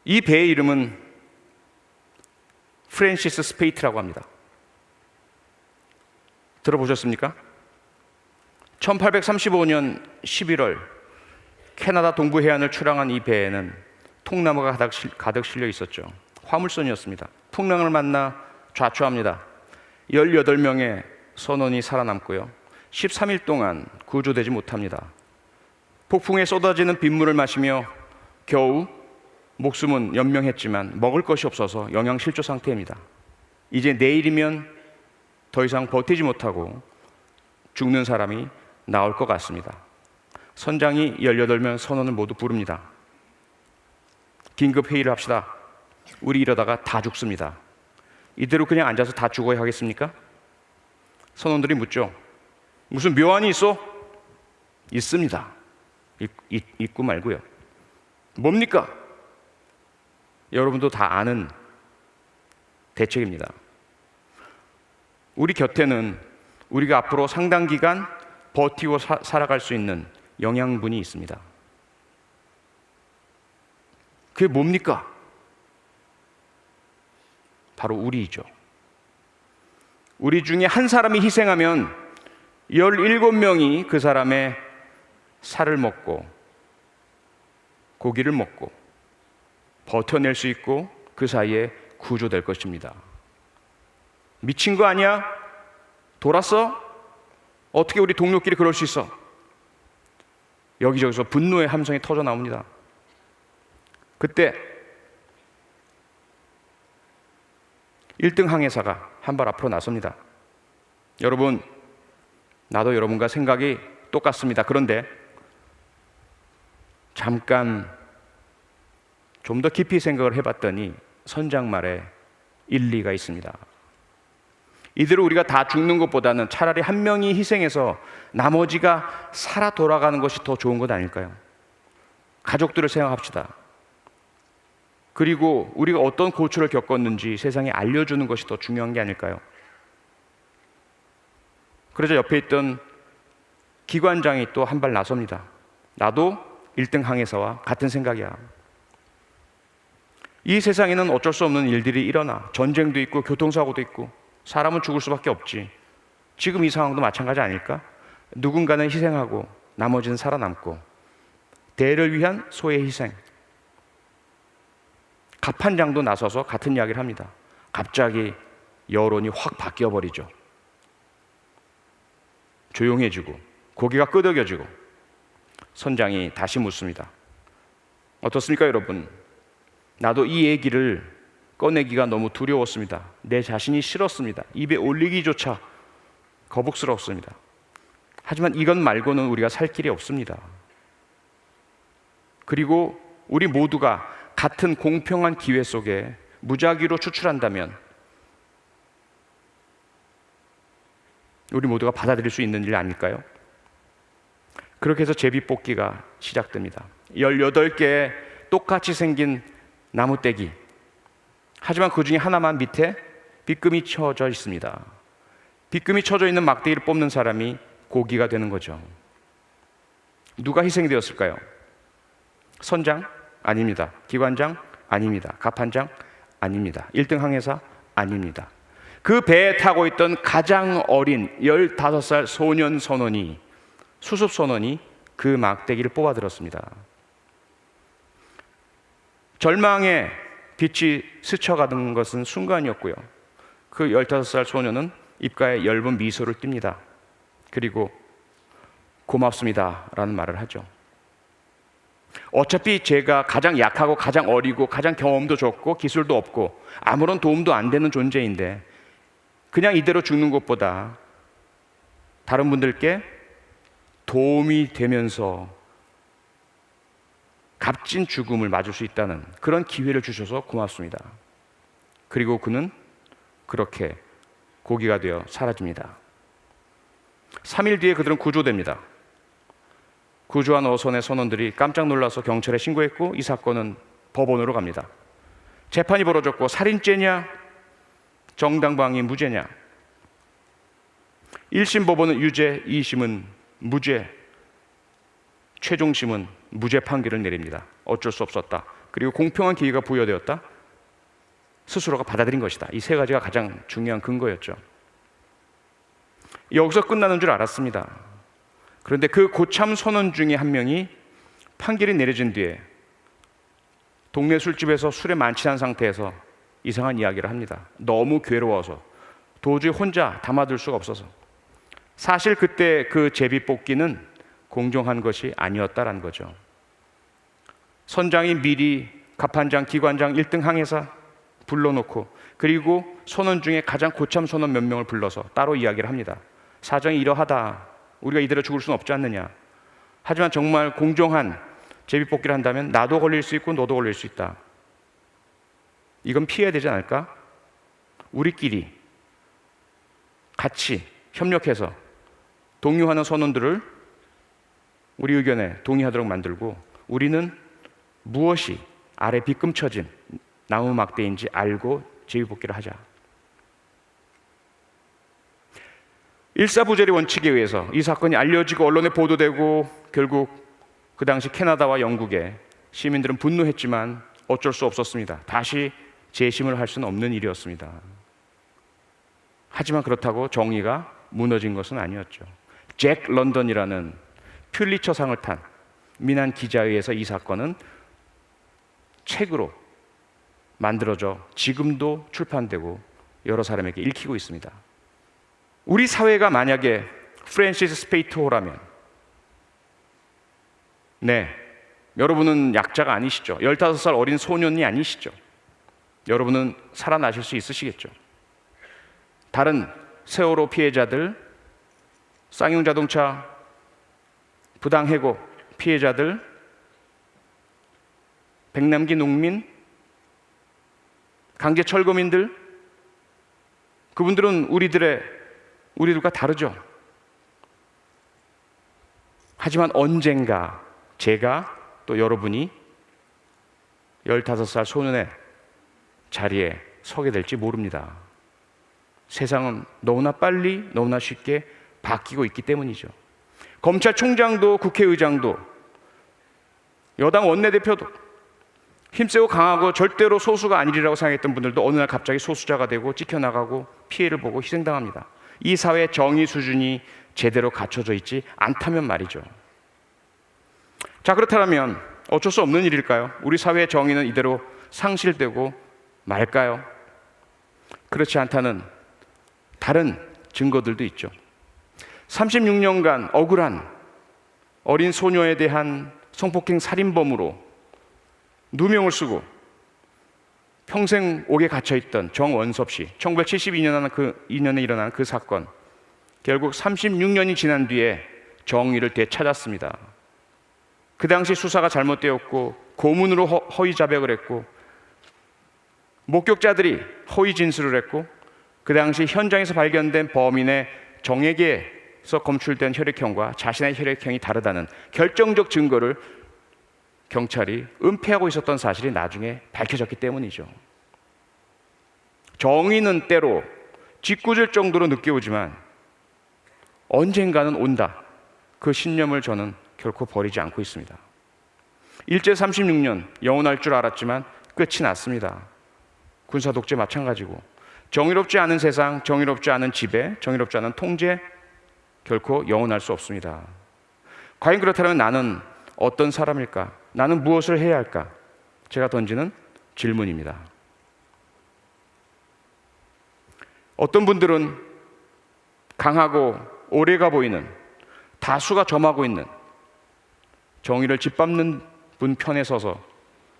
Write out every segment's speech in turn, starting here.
이 배의 이름은 프랜시스 스페이트라고 합니다. 들어보셨습니까? 1835년 11월 캐나다 동부 해안을 출항한 이 배에는 통나무가 가득 실려 있었죠. 화물선이었습니다. 풍랑을 만나 좌초합니다. 18명의 선원이 살아남고요, 13일 동안 구조되지 못합니다. 폭풍에 쏟아지는 빗물을 마시며 겨우 목숨은 연명했지만 먹을 것이 없어서 영양실조 상태입니다. 이제 내일이면 더 이상 버티지 못하고 죽는 사람이 나올 것 같습니다. 선장이 18명 선원을 모두 부릅니다. 긴급 회의를 합시다. 우리 이러다가 다 죽습니다. 이대로 그냥 앉아서 다 죽어야 하겠습니까? 선원들이 묻죠. 무슨 묘안이 있어? 있습니다. 있고 말고요. 뭡니까? 여러분도 다 아는 대책입니다. 우리 곁에는 우리가 앞으로 상당 기간 버티고 살아갈 수 있는 영양분이 있습니다. 그게 뭡니까? 바로 우리이죠. 우리 중에 한 사람이 희생하면 17명이 그 사람의 살을 먹고 고기를 먹고 버텨낼 수 있고 그 사이에 구조될 것입니다. 미친 거 아니야? 돌았어? 어떻게 우리 동료끼리 그럴 수 있어? 여기저기서 분노의 함성이 터져 나옵니다. 그때 1등 항해사가 한 발 앞으로 나섭니다. 여러분, 나도 여러분과 생각이 똑같습니다. 그런데 잠깐 좀 더 깊이 생각을 해봤더니 선장 말에 일리가 있습니다. 이대로 우리가 다 죽는 것보다는 차라리 한 명이 희생해서 나머지가 살아 돌아가는 것이 더 좋은 것 아닐까요? 가족들을 생각합시다. 그리고 우리가 어떤 고초를 겪었는지 세상에 알려주는 것이 더 중요한 게 아닐까요? 그러자 옆에 있던 기관장이 또 한 발 나섭니다. 나도 1등 항해사와 같은 생각이야. 이 세상에는 어쩔 수 없는 일들이 일어나 전쟁도 있고 교통사고도 있고 사람은 죽을 수밖에 없지. 지금 이 상황도 마찬가지 아닐까? 누군가는 희생하고 나머지는 살아남고 대를 위한 소의 희생. 갑판장도 나서서 같은 이야기를 합니다. 갑자기 여론이 확 바뀌어버리죠. 조용해지고 고개가 끄덕여지고 선장이 다시 묻습니다. 어떻습니까, 여러분? 나도 이 얘기를 꺼내기가 너무 두려웠습니다. 내 자신이 싫었습니다. 입에 올리기조차 거북스러웠습니다. 하지만 이것 말고는 우리가 살 길이 없습니다. 그리고 우리 모두가 같은 공평한 기회 속에 무작위로 추출한다면 우리 모두가 받아들일 수 있는 일 아닐까요? 그렇게 해서 제비뽑기가 시작됩니다. 18개의 똑같이 생긴 나무떼기. 하지만 그 중에 하나만 밑에 빗금이 쳐져 있습니다. 빗금이 쳐져 있는 막대기를 뽑는 사람이 고기가 되는 거죠. 누가 희생되었을까요? 선장? 아닙니다. 기관장? 아닙니다. 갑판장? 아닙니다. 1등 항해사? 아닙니다. 그 배에 타고 있던 가장 어린 15살 소년 선원이, 수습 선원이 그 막대기를 뽑아들었습니다. 절망의 빛이 스쳐가는 것은 순간이었고요. 그 15살 소년은 입가에 엷은 미소를 띱니다. 그리고 고맙습니다 라는 말을 하죠. 어차피 제가 가장 약하고 가장 어리고 가장 경험도 적고 기술도 없고 아무런 도움도 안 되는 존재인데 그냥 이대로 죽는 것보다 다른 분들께 도움이 되면서 값진 죽음을 맞을 수 있다는 그런 기회를 주셔서 고맙습니다. 그리고 그는 그렇게 고기가 되어 사라집니다. 3일 뒤에 그들은 구조됩니다. 구조한 어선의 선원들이 깜짝 놀라서 경찰에 신고했고 이 사건은 법원으로 갑니다. 재판이 벌어졌고 살인죄냐 정당방위 무죄냐. 1심 법원은 유죄, 2심은 무죄, 최종심은 무죄 판결을 내립니다. 어쩔 수 없었다. 그리고 공평한 기회가 부여되었다. 스스로가 받아들인 것이다. 이 세 가지가 가장 중요한 근거였죠. 여기서 끝나는 줄 알았습니다. 그런데 그 고참 선원 중에 한 명이 판결이 내려진 뒤에 동네 술집에서 술에 만취한 상태에서 이상한 이야기를 합니다. 너무 괴로워서 도저히 혼자 담아둘 수가 없어서. 사실 그때 그 제비뽑기는 공정한 것이 아니었다라는 거죠. 선장이 미리 갑판장, 기관장, 1등 항해사 불러놓고 그리고 선원 중에 가장 고참 선원 몇 명을 불러서 따로 이야기를 합니다. 사정이 이러하다. 우리가 이대로 죽을 수는 없지 않느냐. 하지만 정말 공정한 제비뽑기를 한다면 나도 걸릴 수 있고 너도 걸릴 수 있다. 이건 피해야 되지 않을까? 우리끼리 같이 협력해서 동요하는 선원들을 우리 의견에 동의하도록 만들고 우리는 무엇이 아래 빗금쳐진 나무 막대인지 알고 제비뽑기를 하자. 일사부재리 원칙에 의해서 이 사건이 알려지고 언론에 보도되고 결국 그 당시 캐나다와 영국의 시민들은 분노했지만 어쩔 수 없었습니다. 다시 재심을 할 수는 없는 일이었습니다. 하지만 그렇다고 정의가 무너진 것은 아니었죠. 잭 런던이라는 퓰리처상을 탄 민한 기자에 의해서 이 사건은 책으로 만들어져 지금도 출판되고 여러 사람에게 읽히고 있습니다. 우리 사회가 만약에 프랜시스 스페이트호라면, 네, 여러분은 약자가 아니시죠. 15살 어린 소년이 아니시죠. 여러분은 살아나실 수 있으시겠죠. 다른 세월호 피해자들, 쌍용자동차 부당해고 피해자들, 백남기 농민, 강제철거민들, 그분들은 우리들과 다르죠. 하지만 언젠가 제가 또 여러분이 15살 소년의 자리에 서게 될지 모릅니다. 세상은 너무나 빨리 너무나 쉽게 바뀌고 있기 때문이죠. 검찰총장도 국회의장도 여당 원내대표도 힘세고 강하고 절대로 소수가 아니리라고 생각했던 분들도 어느 날 갑자기 소수자가 되고 찍혀나가고 피해를 보고 희생당합니다. 이 사회의 정의 수준이 제대로 갖춰져 있지 않다면 말이죠. 자, 그렇다면 어쩔 수 없는 일일까요? 우리 사회의 정의는 이대로 상실되고 말까요? 그렇지 않다는 다른 증거들도 있죠. 36년간 억울한 어린 소녀에 대한 성폭행 살인범으로 누명을 쓰고 평생 옥에 갇혀있던 정원섭 씨, 1972년에 일어난 그 사건, 결국 36년이 지난 뒤에 정의를 되찾았습니다. 그 당시 수사가 잘못되었고 고문으로 허위 자백을 했고 목격자들이 허위 진술을 했고 그 당시 현장에서 발견된 범인의 정액에서 검출된 혈액형과 자신의 혈액형이 다르다는 결정적 증거를 경찰이 은폐하고 있었던 사실이 나중에 밝혀졌기 때문이죠. 정의는 때로 짓궂을 정도로 늦게 오지만 언젠가는 온다. 그 신념을 저는 결코 버리지 않고 있습니다. 일제 36년 영원할 줄 알았지만 끝이 났습니다. 군사 독재 마찬가지고 정의롭지 않은 세상, 정의롭지 않은 지배, 정의롭지 않은 통제 결코 영원할 수 없습니다. 과연 그렇다면 나는 어떤 사람일까? 나는 무엇을 해야 할까? 제가 던지는 질문입니다. 어떤 분들은 강하고 오래가 보이는 다수가 점하고 있는 정의를 짓밟는 분 편에 서서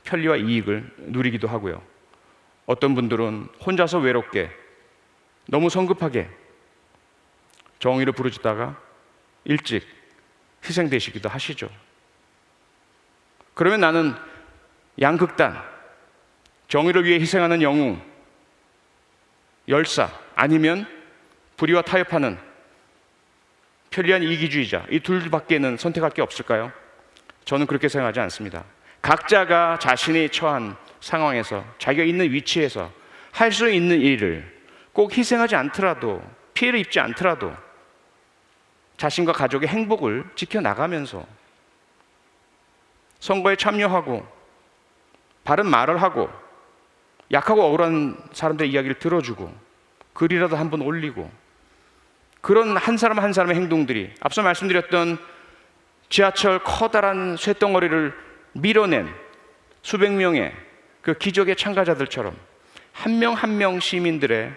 편리와 이익을 누리기도 하고요. 어떤 분들은 혼자서 외롭게 너무 성급하게 정의를 부르짖다가 일찍 희생되시기도 하시죠. 그러면 나는 양극단, 정의를 위해 희생하는 영웅, 열사, 아니면 불의와 타협하는 편리한 이기주의자, 이 둘밖에는 선택할 게 없을까요? 저는 그렇게 생각하지 않습니다. 각자가 자신이 처한 상황에서 자기가 있는 위치에서 할 수 있는 일을 꼭 희생하지 않더라도 피해를 입지 않더라도 자신과 가족의 행복을 지켜나가면서 선거에 참여하고 바른 말을 하고 약하고 억울한 사람들의 이야기를 들어주고 글이라도 한번 올리고, 그런 한 사람 한 사람의 행동들이 앞서 말씀드렸던 지하철 커다란 쇳덩어리를 밀어낸 수백 명의 그 기적의 참가자들처럼 한 명 한 명 시민들의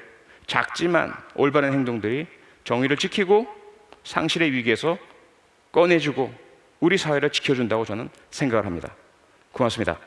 작지만 올바른 행동들이 정의를 지키고 상실의 위기에서 꺼내주고 우리 사회를 지켜준다고 저는 생각을 합니다. 고맙습니다.